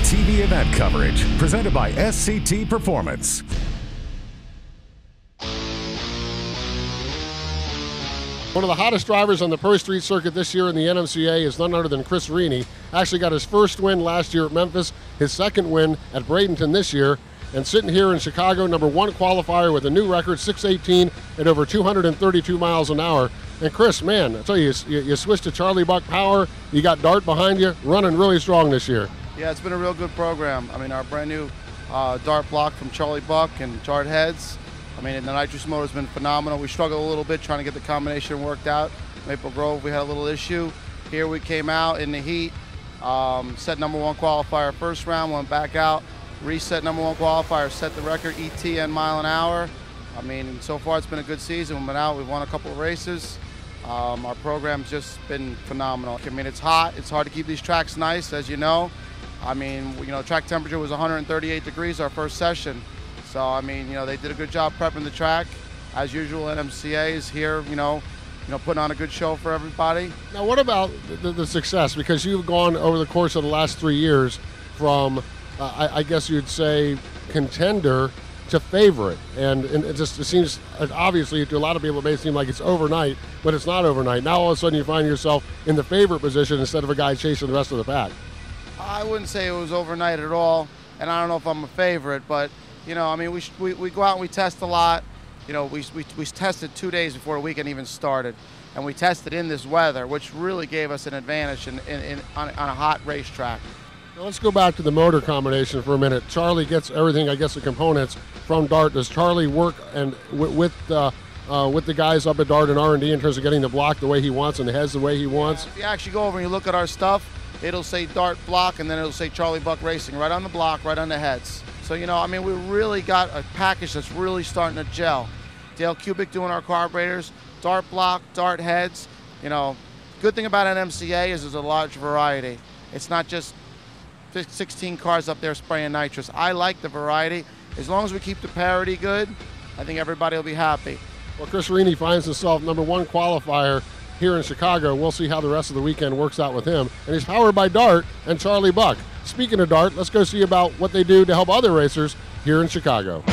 TV event coverage presented by SCT Performance. One of the hottest drivers on the Pro Street circuit this year in the NMCA is none other than Chris Rini. Actually got his first win last year at Memphis, his second win at Bradenton this year, and sitting here in Chicago, number one qualifier with a new record, 618 at over 232 miles an hour. And Chris, man, I tell you, you switched to Charlie Buck power, you got Dart behind you, running really strong this year. Yeah, it's been a real good program. I mean, our brand new Dart block from Charlie Buck and Dart heads. I mean, the nitrous motor's been phenomenal. We struggled a little bit trying to get the combination worked out. Maple Grove, we had a little issue. Here we came out in the heat, set number one qualifier first round, went back out, reset number one qualifier, set the record ETN mile an hour. I mean, so far it's been a good season. We've been out, we've won a couple of races. Our program's just been phenomenal. I mean, it's hot. It's hard to keep these tracks nice, as you know. I mean, track temperature was 138 degrees our first session. So, I mean, they did a good job prepping the track. As usual, NMCA is here, putting on a good show for everybody. Now, what about the success? Because you've gone over the course of the last 3 years from, I guess you'd say, contender to favorite. And it seems, obviously, to a lot of people, it may seem like it's overnight, but it's not overnight. Now, all of a sudden, you find yourself in the favorite position instead of a guy chasing the rest of the pack. I wouldn't say it was overnight at all, and I don't know if I'm a favorite, but I mean, we go out and we test a lot. We tested 2 days before the weekend even started, and we tested in this weather, which really gave us an advantage on a hot racetrack. Now let's go back to the motor combination for a minute. Charlie gets everything, I guess, the components from Dart. Does Charlie work and with the guys up at Dart and R&D in terms of getting the block the way he wants and the heads the way he wants? Yeah, if you actually go over and you look at our stuff, it'll say Dart block, and then it'll say Charlie Buck Racing right on the block, right on the heads. So, I mean, we really got a package that's really starting to gel. Dale Kubik doing our carburetors, Dart block, Dart heads. Good thing about NMCA is there's a large variety. It's not just 16 cars up there spraying nitrous. I like the variety. As long as we keep the parity good, I think everybody will be happy. Well, Chris Rini finds himself number one qualifier here in Chicago. We'll see how the rest of the weekend works out with him. And he's powered by Dart and Charlie Buck. Speaking of Dart, let's go see about what they do to help other racers here in Chicago.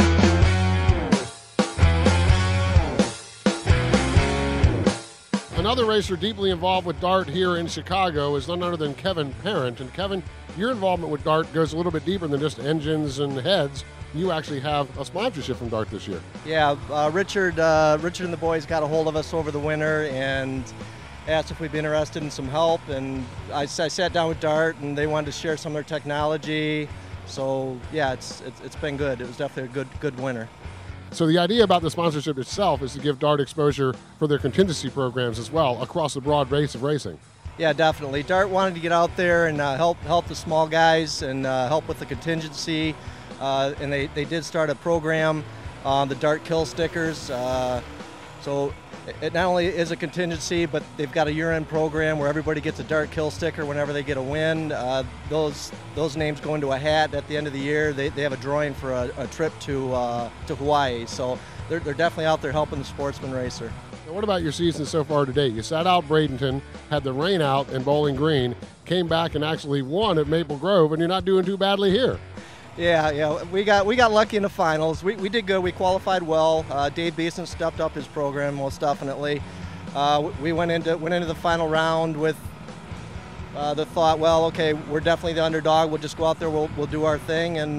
Another racer deeply involved with Dart here in Chicago is none other than Kevin Parent. And Kevin, your involvement with Dart goes a little bit deeper than just engines and heads. You actually have a sponsorship from Dart this year. Yeah, Richard and the boys got a hold of us over the winter and asked if we'd be interested in some help, and I sat down with Dart and they wanted to share some of their technology. So yeah, it's been good. It was definitely a good winter. So the idea about the sponsorship itself is to give Dart exposure for their contingency programs as well across a broad base of racing. Yeah, definitely. Dart wanted to get out there and help the small guys and help with the contingency. And they did start a program on the Dart Kill stickers. So it not only is a contingency, but they've got a year-end program where everybody gets a Dart Kill sticker whenever they get a win. Those names go into a hat at the end of the year. They have a drawing for a trip to Hawaii. So they're definitely out there helping the sportsman racer. Now, what about your season so far to date? You sat out Bradenton, had the rain out in Bowling Green, came back and actually won at Maple Grove, and you're not doing too badly here. Yeah, we got lucky in the finals. We did good. We qualified well. Dave Beeson stepped up his program most definitely. We went into the final round with the thought, well, okay, we're definitely the underdog. We'll just go out there. We'll do our thing, and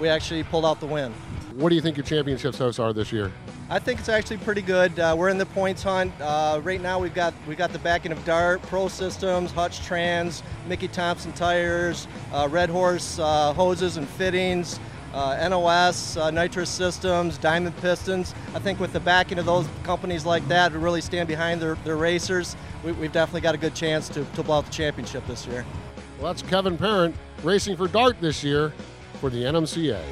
we actually pulled out the win. What do you think your championship hopes are this year? I think it's actually pretty good. We're in the points hunt. Right now we've got the backing of Dart, Pro Systems, Hutch Trans, Mickey Thompson tires, Red Horse hoses and fittings, NOS, Nitrous Systems, Diamond Pistons. I think with the backing of those companies like that who really stand behind their racers, we've definitely got a good chance to blow out the championship this year. Well, that's Kevin Parent racing for Dart this year for the NMCA.